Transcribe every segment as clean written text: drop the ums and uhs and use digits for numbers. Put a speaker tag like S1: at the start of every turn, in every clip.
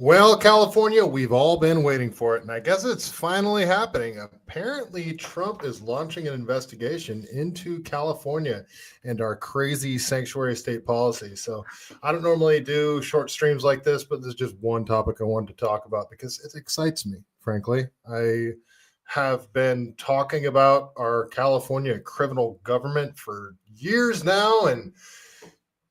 S1: Well, California, we've all been waiting for it, and I guess it's finally happening. Apparently, Trump is launching an investigation into California and our crazy sanctuary state policy. So, I don't normally do short streams like this, but there's just one topic I wanted to talk about because it excites me, frankly. I have been talking about our California criminal government for years now, and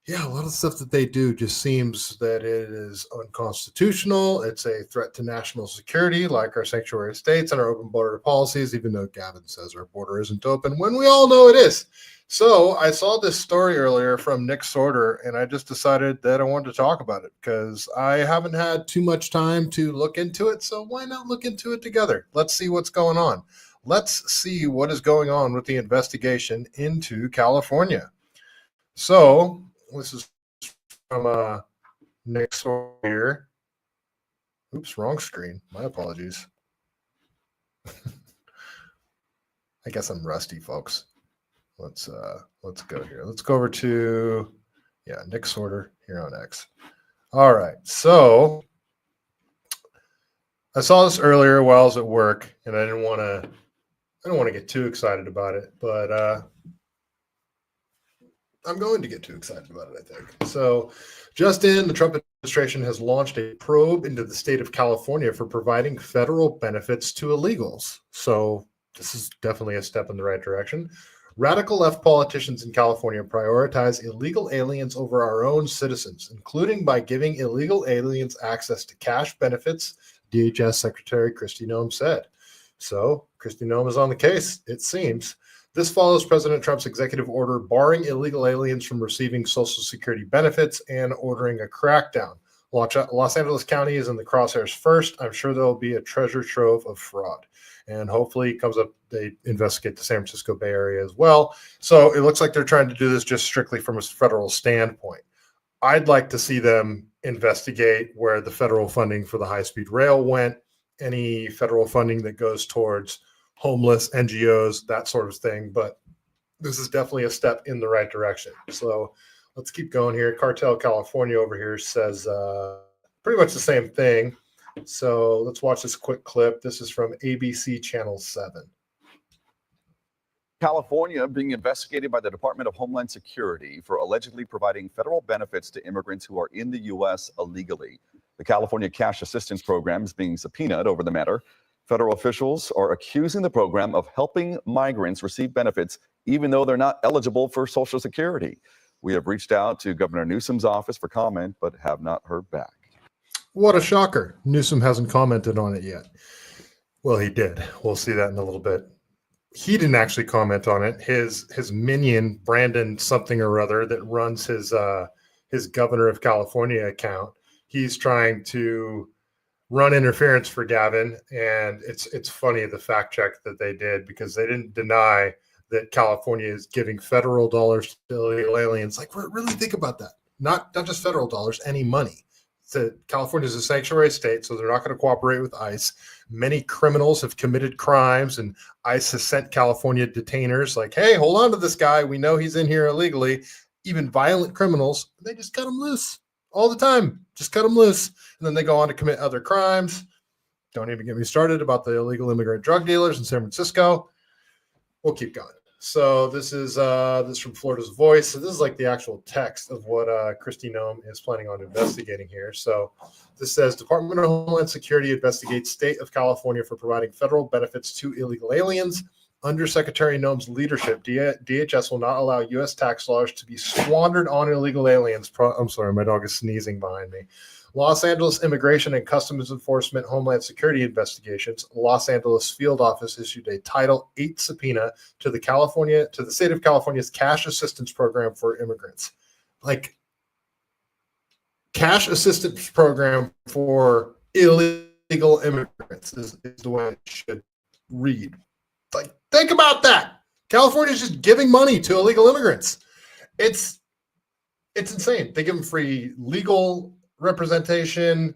S1: yeah, a lot of stuff that they do just seems that it is unconstitutional. It's a threat to national security, like our sanctuary states and our open border policies, even though Gavin says our border isn't open, when we all know it is. So I saw this story earlier from Nick Sorter, and I just decided that I wanted to talk about it because I haven't had too much time to look into it. So why not look into it together? Let's see what's going on. Let's see what is going on with the investigation into California. So this is from Nick Sawyer here. Oops, wrong screen. My apologies. I guess I'm rusty, folks. Let's go here. Let's go over to Nick Sorter here on X. All right. So I saw this earlier while I was at work, and I don't want to get too excited about it, but I'm going to get too excited about it, I think. So just in, the Trump administration has launched a probe into the state of California for providing federal benefits to illegals. So this is definitely a step in the right direction. Radical left politicians in California prioritize illegal aliens over our own citizens, including by giving illegal aliens access to cash benefits, DHS Secretary Kristi Noem said. So Kristi Noem is on the case, it seems. This follows President Trump's executive order barring illegal aliens from receiving Social Security benefits and ordering a crackdown. Los Angeles County is in the crosshairs first. I'm sure there'll be a treasure trove of fraud. And hopefully it comes up, they investigate the San Francisco Bay Area as well. So it looks like they're trying to do this just strictly from a federal standpoint. I'd like to see them investigate where the federal funding for the high-speed rail went, any federal funding that goes towards homeless NGOs, that sort of thing. But this is definitely a step in the right direction. So let's keep going here. Cartel California over here says pretty much the same thing. So let's watch this quick clip. This is from ABC Channel 7.
S2: California being investigated by the Department of Homeland Security for allegedly providing federal benefits to immigrants who are in the U.S. illegally. The California Cash Assistance Program is being subpoenaed over the matter. Federal officials are accusing the program of helping migrants receive benefits even though they're not eligible for Social Security. We have reached out to Governor Newsom's office for comment, but have not heard back.
S1: What a shocker. Newsom hasn't commented on it yet. Well, he did. We'll see that in a little bit. He didn't actually comment on it. His minion, Brandon something or other, that runs his Governor of California account, he's trying to run interference for Gavin, and it's funny the fact check that they did, because they didn't deny that California is giving federal dollars to illegal aliens. Like, really think about that. Not just federal dollars, any money. California is a sanctuary state, so they're not going to cooperate with ICE. Many criminals have committed crimes, and ICE has sent California detainers like, hey, hold on to this guy. We know he's in here illegally. Even violent criminals, they just cut him loose all the time. Just cut them loose. And then they go on to commit other crimes. Don't even get me started about the illegal immigrant drug dealers in San Francisco. We'll keep going. So this is from Florida's Voice. So this is like the actual text of what Kristi Noem is planning on investigating here. So this says, Department of Homeland Security investigates state of California for providing federal benefits to illegal aliens. Under Secretary Noem's leadership, DHS will not allow U.S. tax dollars to be squandered on illegal aliens. I'm sorry, my dog is sneezing behind me. Los Angeles Immigration and Customs Enforcement Homeland Security investigations. Los Angeles Field Office issued a Title VIII subpoena to the state of California's Cash Assistance Program for immigrants. Like, Cash Assistance Program for illegal immigrants is the way it should read. Like, think about that. California is just giving money to illegal immigrants. It's insane. They give them free legal representation,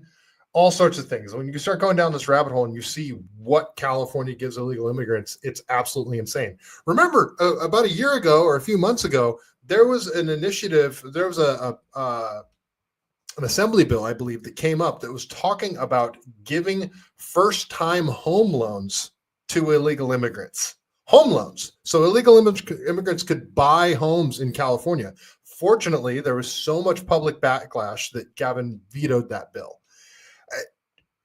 S1: all sorts of things. When you start going down this rabbit hole and you see what California gives illegal immigrants, it's absolutely insane. Remember, about a year ago or a few months ago, there was an initiative. There was a an assembly bill, I believe, that came up that was talking about giving first-time home loans to illegal immigrants. Home loans. So illegal immigrants could buy homes in California. Fortunately, there was so much public backlash that Gavin vetoed that bill.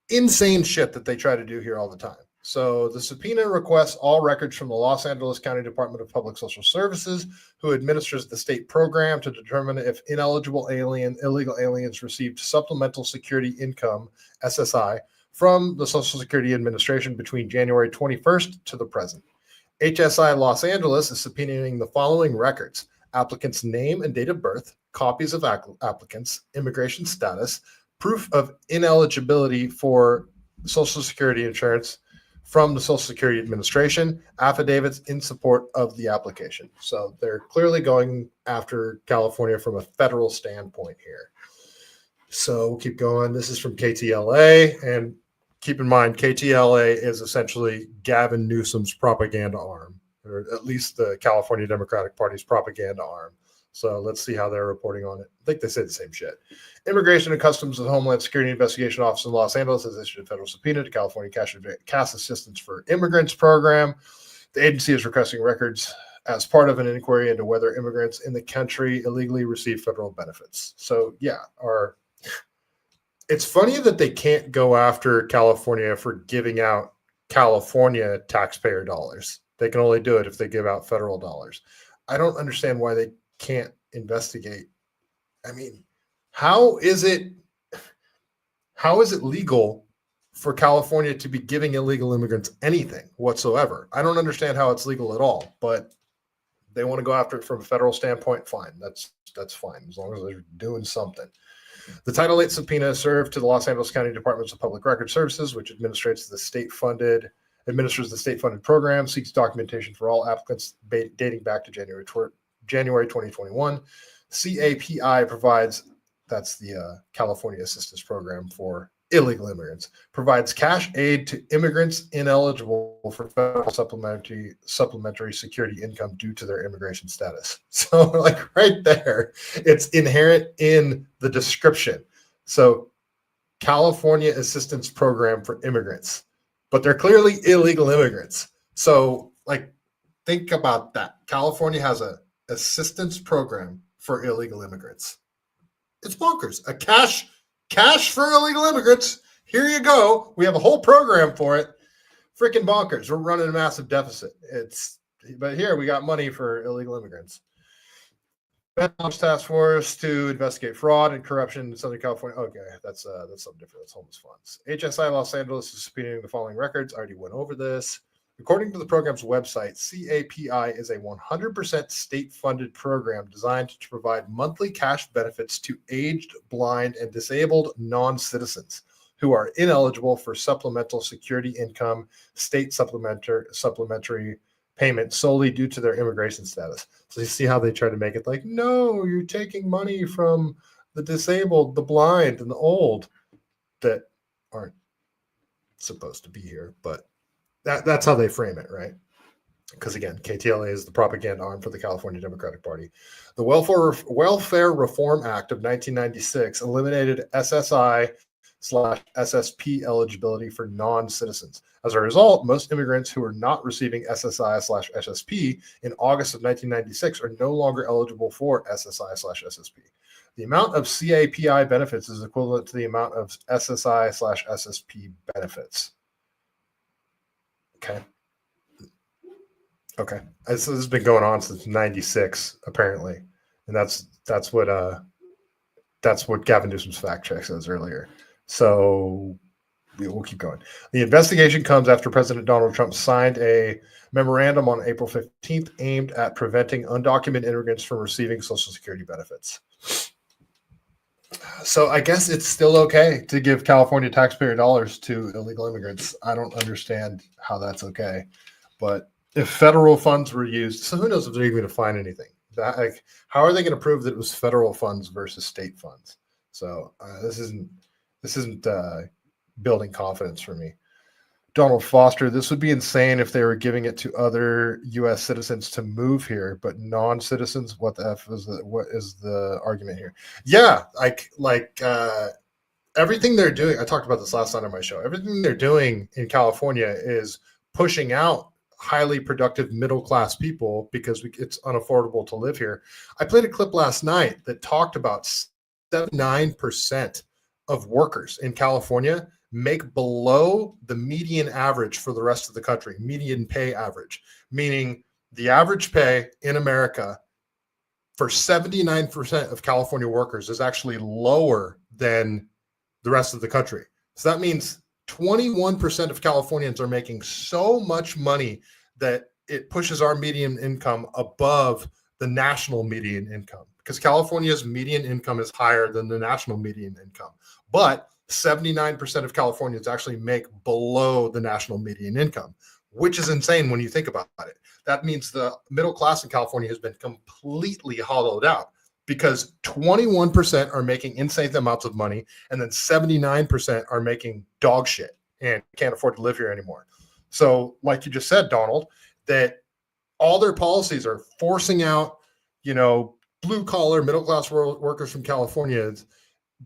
S1: Insane shit that they try to do here all the time. So the subpoena requests all records from the Los Angeles County Department of Public Social Services, who administers the state program, to determine if illegal aliens received supplemental security income, SSI, from the Social Security Administration between January 21st to the present. HSI Los Angeles is subpoenaing the following records: applicant's name and date of birth, copies of applicants, immigration status, proof of ineligibility for Social Security insurance from the Social Security Administration, affidavits in support of the application. So they're clearly going after California from a federal standpoint here. So we'll keep going. This is from KTLA, and keep in mind, KTLA is essentially Gavin Newsom's propaganda arm, or at least the California Democratic Party's propaganda arm. So let's see how they're reporting on it. I think they say the same shit. Immigration and Customs and Homeland Security Investigation Office in Los Angeles has issued a federal subpoena to California Cash Assistance for Immigrants program. The agency is requesting records as part of an inquiry into whether immigrants in the country illegally receive federal benefits. So yeah, it's funny that they can't go after California for giving out California taxpayer dollars. They can only do it if they give out federal dollars. I don't understand why they can't investigate. I mean, how is it legal for California to be giving illegal immigrants anything whatsoever? I don't understand how it's legal at all, but they want to go after it from a federal standpoint. Fine. That's fine, as long as they're doing something. The Title 8 subpoena is served to the Los Angeles County Departments of Public Record Services, which administers the state-funded program, seeks documentation for all applicants dating back to January 2021. CAPI provides, that's the California Assistance Program for Illegal Immigrants, provides cash aid to immigrants ineligible for federal supplementary security income due to their immigration status. So like right there, it's inherent in the description. So California Assistance Program for Immigrants, but they're clearly illegal immigrants. So like, think about that. California has a assistance program for illegal immigrants. It's bonkers. A cash for illegal immigrants. Here you go. We have a whole program for it. Freaking bonkers. We're running a massive deficit. But here we got money for illegal immigrants. Task Force to investigate fraud and corruption in Southern California. Okay, that's something different. That's homeless funds. HSI Los Angeles is subpoenaing the following records. I already went over this. According to the program's website, CAPI is a 100% state-funded program designed to provide monthly cash benefits to aged, blind, and disabled non-citizens who are ineligible for supplemental security income, state supplementary payment solely due to their immigration status. So you see how they try to make it like, no, you're taking money from the disabled, the blind, and the old that aren't supposed to be here, but that's how they frame it, right? Because again, KTLA is the propaganda arm for the California Democratic Party. The Welfare Reform Act of 1996 eliminated SSI/SSP eligibility for non-citizens. As a result, most immigrants who are not receiving SSI/SSP in August of 1996 are no longer eligible for SSI/SSP. The amount of CAPI benefits is equivalent to the amount of SSI/SSP benefits. Okay. This has been going on since 96, apparently. And that's what Gavin Newsom's fact check says earlier. So we'll keep going. The investigation comes after President Donald Trump signed a memorandum on April 15th aimed at preventing undocumented immigrants from receiving Social Security benefits. So I guess it's still okay to give California taxpayer dollars to illegal immigrants. I don't understand how that's okay. But if federal funds were used, so who knows if they're even going to find anything? How are they going to prove that it was federal funds versus state funds? So this isn't building confidence for me. Donald Foster, this would be insane if they were giving it to other U.S. citizens to move here, but non-citizens. What the f is what is the argument here? Yeah, everything they're doing. I talked about this last night on my show. Everything they're doing in California is pushing out highly productive middle class people because it's unaffordable to live here. I played a clip last night that talked about 79% of workers in California make below the median average for the rest of the country, median pay average, meaning the average pay in America for 79% of California workers is actually lower than the rest of the country. So that means 21% of Californians are making so much money that it pushes our median income above the national median income, because California's median income is higher than the national median income. But 79% of Californians actually make below the national median income, which is insane when you think about it. That means the middle class in California has been completely hollowed out because 21% are making insane amounts of money, and then 79% are making dog shit and can't afford to live here anymore. So, like you just said, Donald, that all their policies are forcing out, blue collar, middle class workers from California,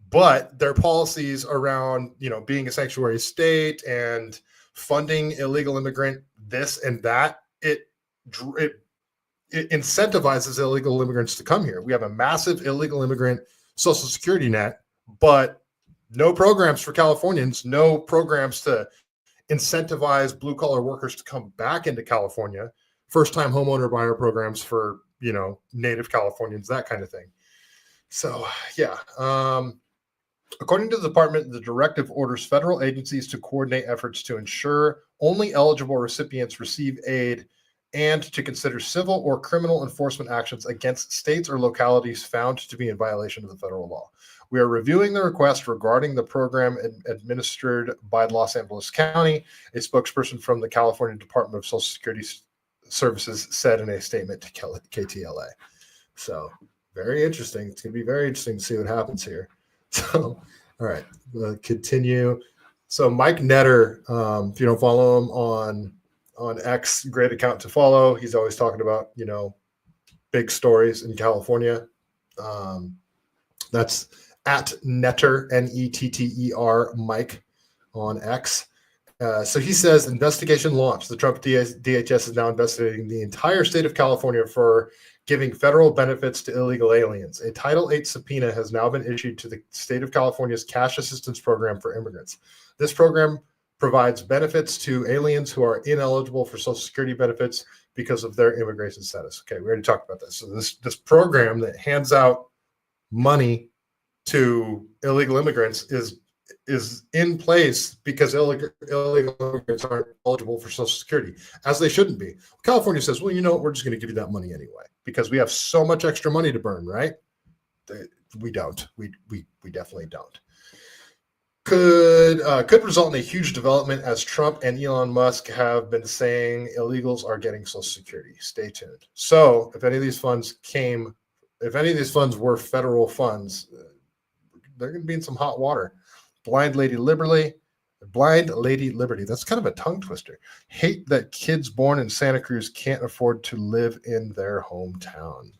S1: but their policies around, being a sanctuary state and funding illegal immigrant this and that, it incentivizes illegal immigrants to come here. We have a massive illegal immigrant social security net, but no programs for Californians, no programs to incentivize blue collar workers to come back into California, first time homeowner buyer programs for, native Californians, that kind of thing. So, yeah. According to the department, the directive orders federal agencies to coordinate efforts to ensure only eligible recipients receive aid and to consider civil or criminal enforcement actions against states or localities found to be in violation of the federal law. We are reviewing the request regarding the program administered by Los Angeles County. A spokesperson from the California Department of Social Security Services said in a statement to KTLA. So very interesting. It's going to be very interesting to see what happens here. So, all right, continue. So Mike Netter, if you don't follow him on X, great account to follow. He's always talking about, big stories in California. That's at Netter, Netter, Mike on X. So he says, investigation launched. The Trump DHS is now investigating the entire state of California for giving federal benefits to illegal aliens. A Title VIII subpoena has now been issued to the state of California's cash assistance program for immigrants. This program provides benefits to aliens who are ineligible for Social Security benefits because of their immigration status. Okay, we already talked about this. So this program that hands out money to illegal immigrants is in place because illegal immigrants aren't eligible for Social Security, as they shouldn't be. California says, well, we're just going to give you that money anyway because we have so much extra money to burn, right? We don't. We definitely don't. Could result in a huge development, as Trump and Elon Musk have been saying illegals are getting Social Security. Stay tuned. So if any of these funds were federal funds, they're going to be in some hot water. Blind Lady Liberty. That's kind of a tongue twister. Hate that kids born in Santa Cruz can't afford to live in their hometown.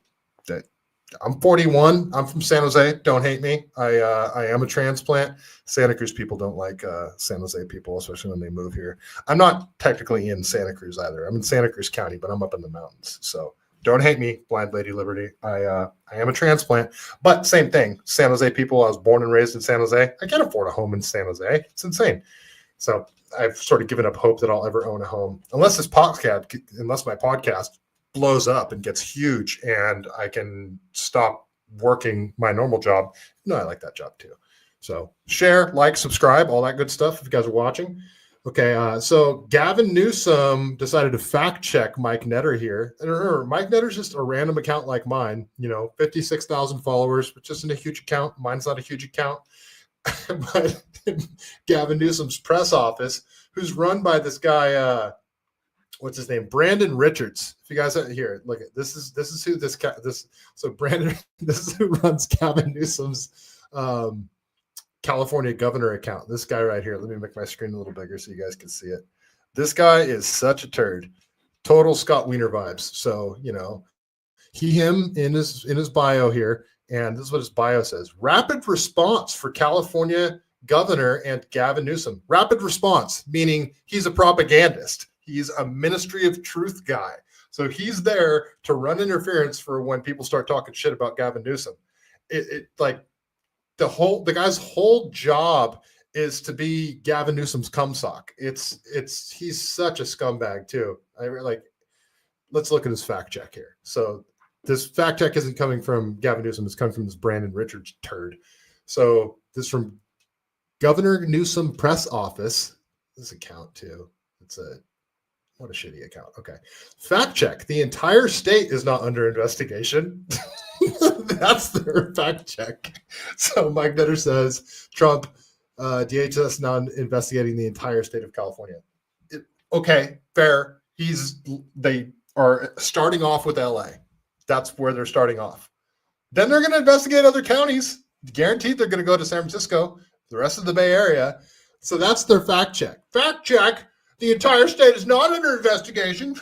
S1: I'm 41. I'm from San Jose. Don't hate me. I am a transplant. Santa Cruz people don't like San Jose people, especially when they move here. I'm not technically in Santa Cruz either. I'm in Santa Cruz County, but I'm up in the mountains. So don't hate me, Blind Lady Liberty. I am a transplant, but same thing. San Jose people. I was born and raised in San Jose. I can't afford a home in San Jose. It's insane. So I've sort of given up hope that I'll ever own a home, unless my podcast blows up and gets huge and I can stop working my normal job. No, I like that job too. So share, like, subscribe, all that good stuff if you guys are watching. Okay, so Gavin Newsom decided to fact check Mike Netter here. And remember, Mike Netter's just a random account like mine, 56,000 followers, which isn't a huge account. Mine's not a huge account. But Gavin Newsom's press office, who's run by this guy, what's his name? Brandon Richards. If you guys are here, look at this is who so Brandon, this is who runs Gavin Newsom's California governor account. This guy right here. Let me make my screen a little bigger so you guys can see it. This guy is such a turd. Total Scott Wiener vibes. So, him in his bio here, and this is what his bio says. Rapid response for California governor and Gavin Newsom. Rapid response, meaning he's a propagandist. He's a Ministry of Truth guy. So he's there to run interference for when people start talking shit about Gavin Newsom. The guy's whole job is to be Gavin Newsom's cumsock. He's such a scumbag too. Let's look at his fact check here. So this fact check isn't coming from Gavin Newsom. It's coming from this Brandon Richards turd. So this is from Governor Newsom press office. This account too. What a shitty account. Okay. Fact check. The entire state is not under investigation. That's their fact check. So Mike Nutter says Trump, DHS not investigating the entire state of California. Okay, fair. They are starting off with LA. That's where they're starting off. Then they're going to investigate other counties. Guaranteed they're going to go to San Francisco, the rest of the Bay Area. So that's their fact check. Fact check. The entire state is not under investigation.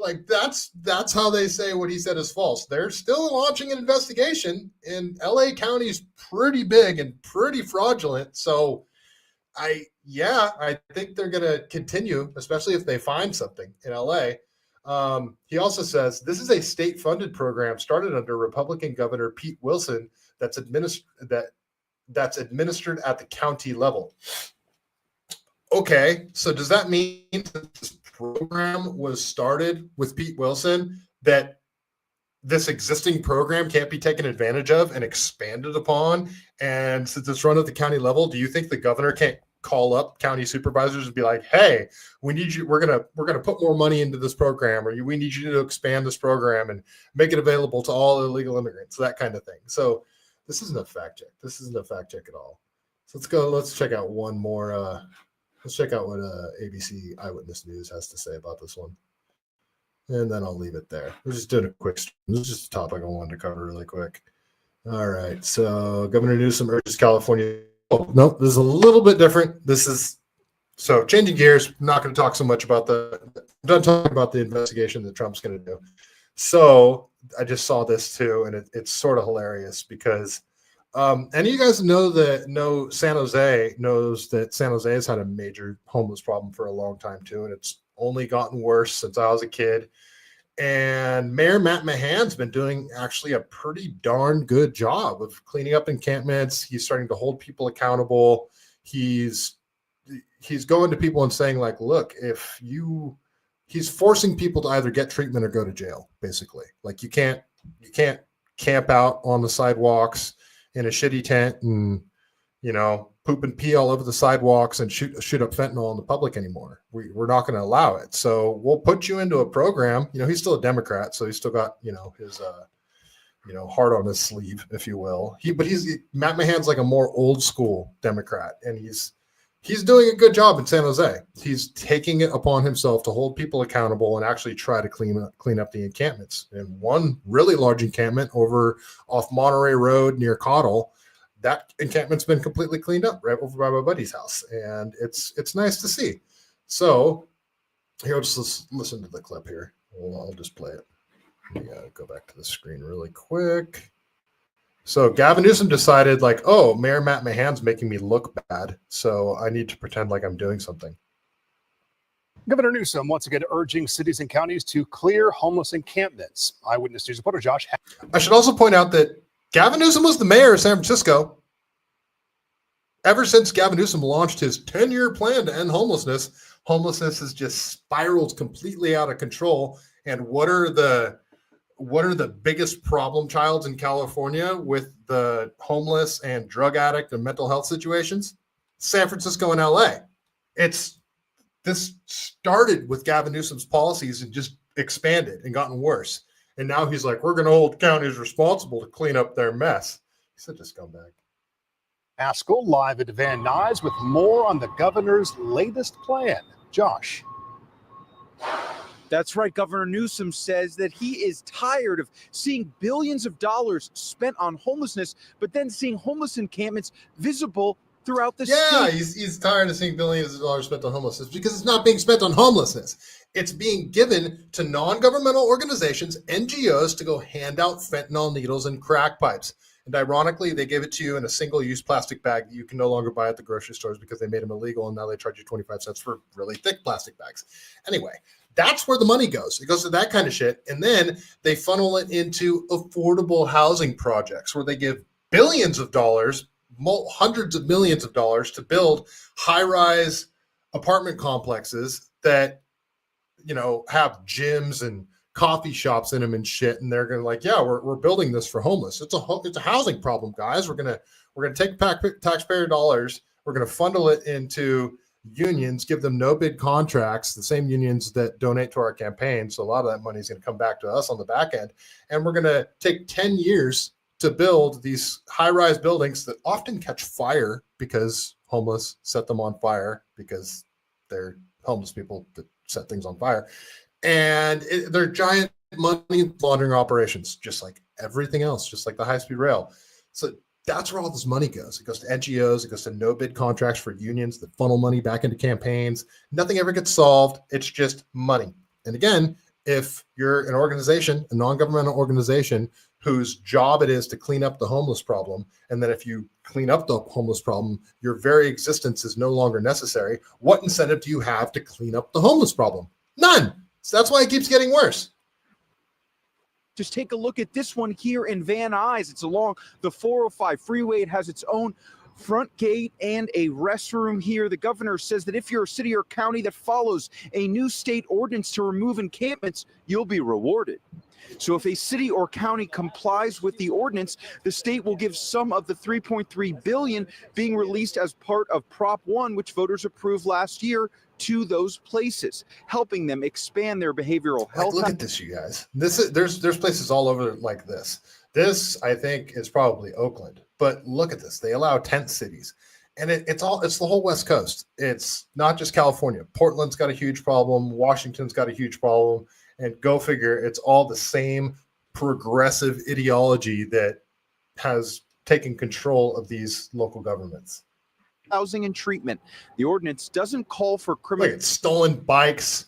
S1: That's how they say what he said is false. They're still launching an investigation, and LA County is pretty big and pretty fraudulent. So I think they're going to continue, especially if they find something in LA. He also says this is a state-funded program started under Republican Governor Pete Wilson that's administered at the county level. Okay, so does that mean that this program was started with Pete Wilson, that this existing program can't be taken advantage of and expanded upon? And since it's run at the county level, do you think the governor can't call up county supervisors and be like, hey, we need you, we're gonna put more money into this program, or we need you to expand this program and make it available to all illegal immigrants, that kind of thing. So this isn't a fact check. This isn't a fact check at all. So let's check out one more. Let's check out what ABC Eyewitness News has to say about this one. And then I'll leave it there. We're just doing a quick stream. This is just a topic I wanted to cover really quick. All right. So Governor Newsom urges California. Oh, no, this is a little bit different. So changing gears, I'm not going to talk so much about I'm done talking about the investigation that Trump's going to do. So I just saw this too, and it's sort of hilarious because and you guys know San Jose knows that San Jose has had a major homeless problem for a long time too, and it's only gotten worse since I was a kid. And Mayor Matt Mahan's been doing actually a pretty darn good job of cleaning up encampments. He's starting to hold people accountable. He's going to people and saying, like, look, he's forcing people to either get treatment or go to jail, basically. Like you can't camp out on the sidewalks in a shitty tent and, poop and pee all over the sidewalks and shoot up fentanyl in the public anymore. We're not going to allow it. So we'll put you into a program. He's still a Democrat, so he's still got, his, heart on his sleeve, if you will. Matt Mahan's like a more old school Democrat, and he's doing a good job in San Jose. He's taking it upon himself to hold people accountable and actually try to clean up the encampments. And one really large encampment off Monterey Road near Cottle, that encampment's been completely cleaned up right over by my buddy's house. And it's nice to see. So here, just listen to the clip here. I'll just play it. Let me go back to the screen really quick. So Gavin Newsom decided, like, oh, Mayor Matt Mahan's making me look bad, so I need to pretend like I'm doing something.
S3: Governor Newsom once again urging cities and counties to clear homeless encampments. Eyewitness News reporter Josh.
S1: I should also point out that Gavin Newsom was the mayor of San Francisco. Ever since Gavin Newsom launched his 10-year plan to end homelessness has just spiraled completely out of control. And what are the biggest problem childs in California with the homeless and drug addict and mental health situations? San Francisco and LA. This started with Gavin Newsom's policies and just expanded and gotten worse. And now he's like, we're going to hold counties responsible to clean up their mess. He's such a scumbag.
S3: Haskell live at Van Nuys with more on the governor's latest plan. Josh.
S4: That's right. Governor Newsom says that he is tired of seeing billions of dollars spent on homelessness, but then seeing homeless encampments visible throughout the
S1: Yeah,
S4: state.
S1: he's tired of seeing billions of dollars spent on homelessness because it's not being spent on homelessness. It's being given to non-governmental organizations, NGOs, to go hand out fentanyl needles and crack pipes. And ironically, they give it to you in a single-use plastic bag that you can no longer buy at the grocery stores because they made them illegal, and now they charge you 25 cents for really thick plastic bags. Anyway, that's where the money goes. It goes to that kind of shit. And then they funnel it into affordable housing projects where they give billions of dollars, hundreds of millions of dollars to build high-rise apartment complexes that, you know, have gyms and coffee shops in them and shit, and they're gonna like, yeah, we're building this for homeless. It's a housing problem, guys. We're gonna take taxpayer dollars. We're gonna funnel it into unions, give them no bid contracts, the same unions that donate to our campaign. So a lot of that money is gonna come back to us on the back end, and we're gonna take 10 years to build these high-rise buildings that often catch fire because homeless set them on fire because they're homeless people that set things on fire. And they're giant money laundering operations, just like everything else, just like the high-speed rail. So that's where all this money goes. It goes to NGOs, it goes to no-bid contracts for unions that funnel money back into campaigns. Nothing ever gets solved. It's just money. And again, if you're an organization, a non-governmental organization, whose job it is to clean up the homeless problem, and then if you clean up the homeless problem, your very existence is no longer necessary, what incentive do you have to clean up the homeless problem? None. So that's why it keeps getting worse.
S4: Just take a look at this one here in Van Nuys. It's along the 405 freeway. It has its own front gate and a restroom here. The governor says that if you're a city or county that follows a new state ordinance to remove encampments, you'll be rewarded. So if a city or county complies with the ordinance, the state will give some of the $3.3 billion being released as part of Prop 1, which voters approved last year, to those places, helping them expand their behavioral health.
S1: Look at this, you guys. There's places all over like this. This, I think, is probably Oakland, but look at this. They allow tent cities, and it's the whole West Coast. It's not just California. Portland's got a huge problem. Washington's got a huge problem. And go figure, it's all the same progressive ideology that has taken control of these local governments.
S4: Housing and treatment. The ordinance doesn't call for criminal.
S1: Like, it's stolen bikes,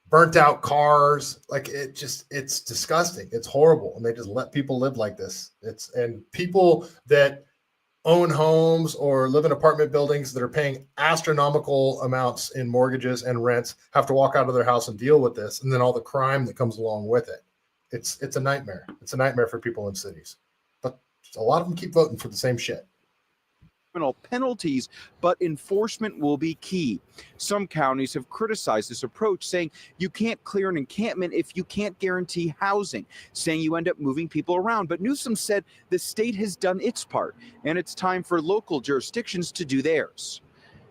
S1: burnt out cars. Like, it's disgusting. It's horrible. And they just let people live like this. And people that own homes or live in apartment buildings that are paying astronomical amounts in mortgages and rents have to walk out of their house and deal with this, and then all the crime that comes along with it. It's a nightmare. It's a nightmare for people in cities. But a lot of them keep voting for the same shit.
S4: Penalties, but enforcement will be key. Some counties have criticized this approach, saying you can't clear an encampment if you can't guarantee housing, saying you end up moving people around. But Newsom said the state has done its part, and it's time for local jurisdictions to do theirs.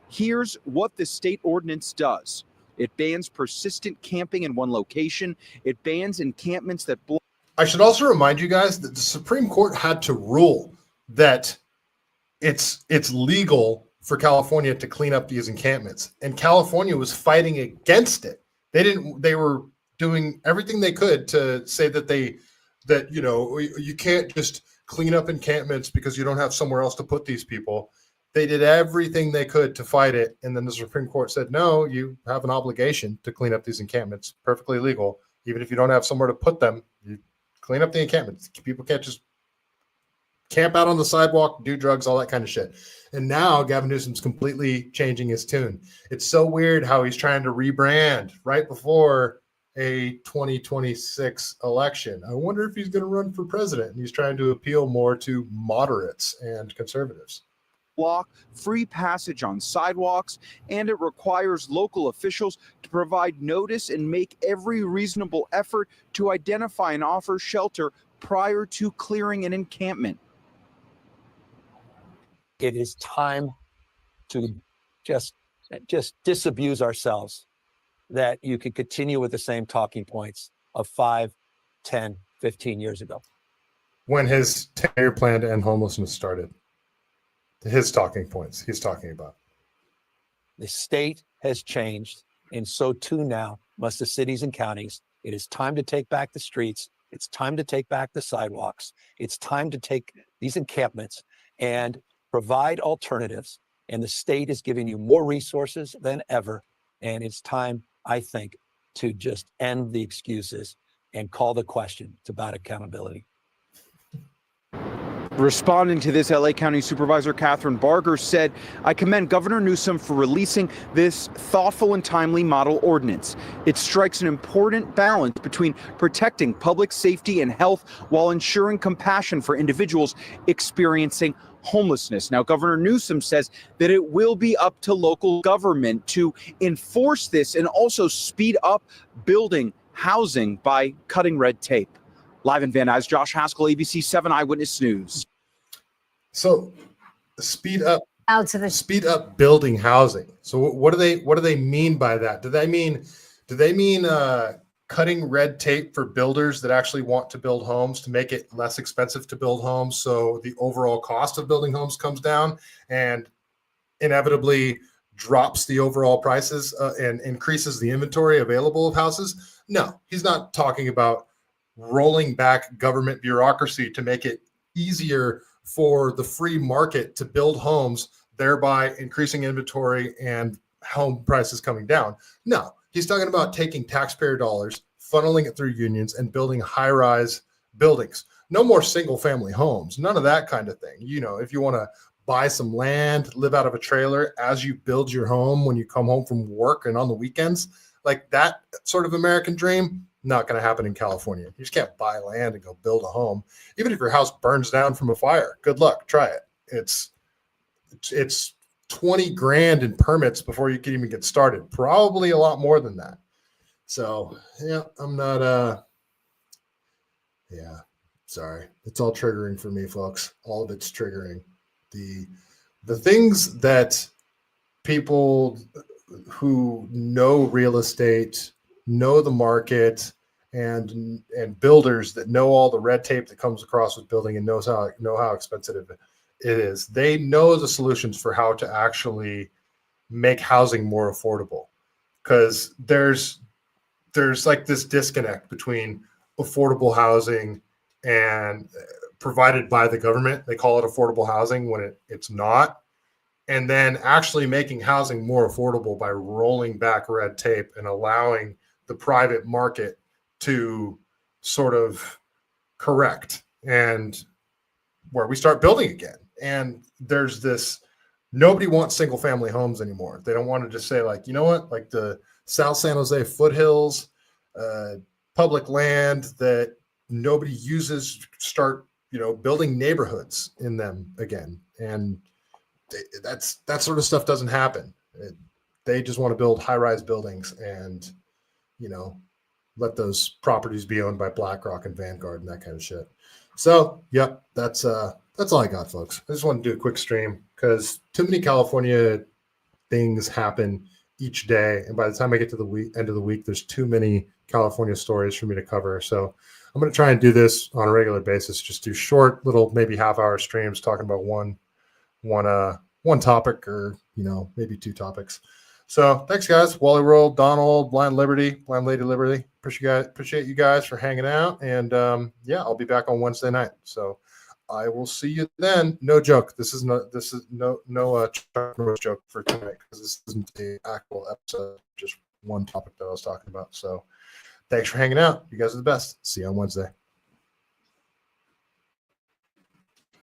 S4: Here's what the state ordinance does. It bans persistent camping in one location. It bans encampments that block.
S1: I should also remind you guys that the Supreme Court had to rule that it's legal for California to clean up these encampments, and California was fighting against it. They were doing everything they could to say that you know, you can't just clean up encampments because you don't have somewhere else to put these people. They did everything they could to fight it, and then the Supreme Court said, no, you have an obligation to clean up these encampments, perfectly legal. Even if you don't have somewhere to put them, you clean up the encampments. People can't just camp out on the sidewalk, do drugs, all that kind of shit. And now Gavin Newsom's completely changing his tune. It's so weird how he's trying to rebrand right before a 2026 election. I wonder if he's going to run for president, and he's trying to appeal more to moderates and conservatives.
S4: Block free passage on sidewalks, and it requires local officials to provide notice and make every reasonable effort to identify and offer shelter prior to clearing an encampment.
S5: It is time to just disabuse ourselves that you could continue with the same talking points of 5, 10, 15 years ago.
S1: When his 10-year plan to end homelessness started, his talking points he's talking about.
S5: The state has changed, and so too now must the cities and counties. It is time to take back the streets. It's time to take back the sidewalks. It's time to take these encampments and provide alternatives And the state is giving you more resources than ever. And it's time, I think, to just end the excuses and call the question. It's about accountability.
S4: Responding to this, LA County Supervisor Catherine Barger said, "I commend Governor Newsom for releasing this thoughtful and timely model ordinance. It strikes an important balance between protecting public safety and health while ensuring compassion for individuals experiencing homelessness." Now, Governor Newsom says that it will be up to local government to enforce this and also speed up building housing by cutting red tape. Live in Van Nuys, Josh Haskell, ABC 7 Eyewitness News.
S1: So speed up building housing. So what do they mean by that? Do they mean cutting red tape for builders that actually want to build homes to make it less expensive to build homes, so the overall cost of building homes comes down and inevitably drops the overall prices and increases the inventory available of houses? No, he's not talking about rolling back government bureaucracy to make it easier for the free market to build homes, thereby increasing inventory and home prices coming down. No, he's talking about taking taxpayer dollars, funneling it through unions, and building high-rise buildings. No more single-family homes, none of that kind of thing. You know, if you want to buy some land, live out of a trailer as you build your home when you come home from work and on the weekends, like that sort of American dream, not going to happen in California. You just can't buy land and go build a home. Even if your house burns down from a fire, good luck, try it. It's 20 grand in permits before you can even get started. Probably a lot more than that. So yeah, I'm not, sorry. It's all triggering for me, folks. All of it's triggering. The things that people who know real estate, know the market, and builders that know all the red tape that comes across with building and know how expensive it is. They know the solutions for how to actually make housing more affordable, because there's like this disconnect between affordable housing and provided by the government. They call it affordable housing when it's not. And then actually making housing more affordable by rolling back red tape and allowing the private market to sort of correct, and where we start building again. And there's this, nobody wants single family homes anymore. They don't want to just say, like, you know what, like the South San Jose foothills, public land that nobody uses, start, building neighborhoods in them again. And that sort of stuff doesn't happen. They just want to build high-rise buildings and, let those properties be owned by BlackRock and Vanguard and that kind of shit. So, yep, that's all I got, folks. I just want to do a quick stream because too many California things happen each day, and by the time I get to the end of the week, there's too many California stories for me to cover. So I'm going to try and do this on a regular basis. Just do short, little, maybe half-hour streams talking about one topic, or maybe two topics. So thanks, guys. Wally World, Donald, Blind Lady Liberty. Appreciate you guys for hanging out. And I'll be back on Wednesday night. So I will see you then. No joke. This is no Chuck Norris joke for tonight, because this isn't the actual episode. Just one topic that I was talking about. So thanks for hanging out. You guys are the best. See you on Wednesday.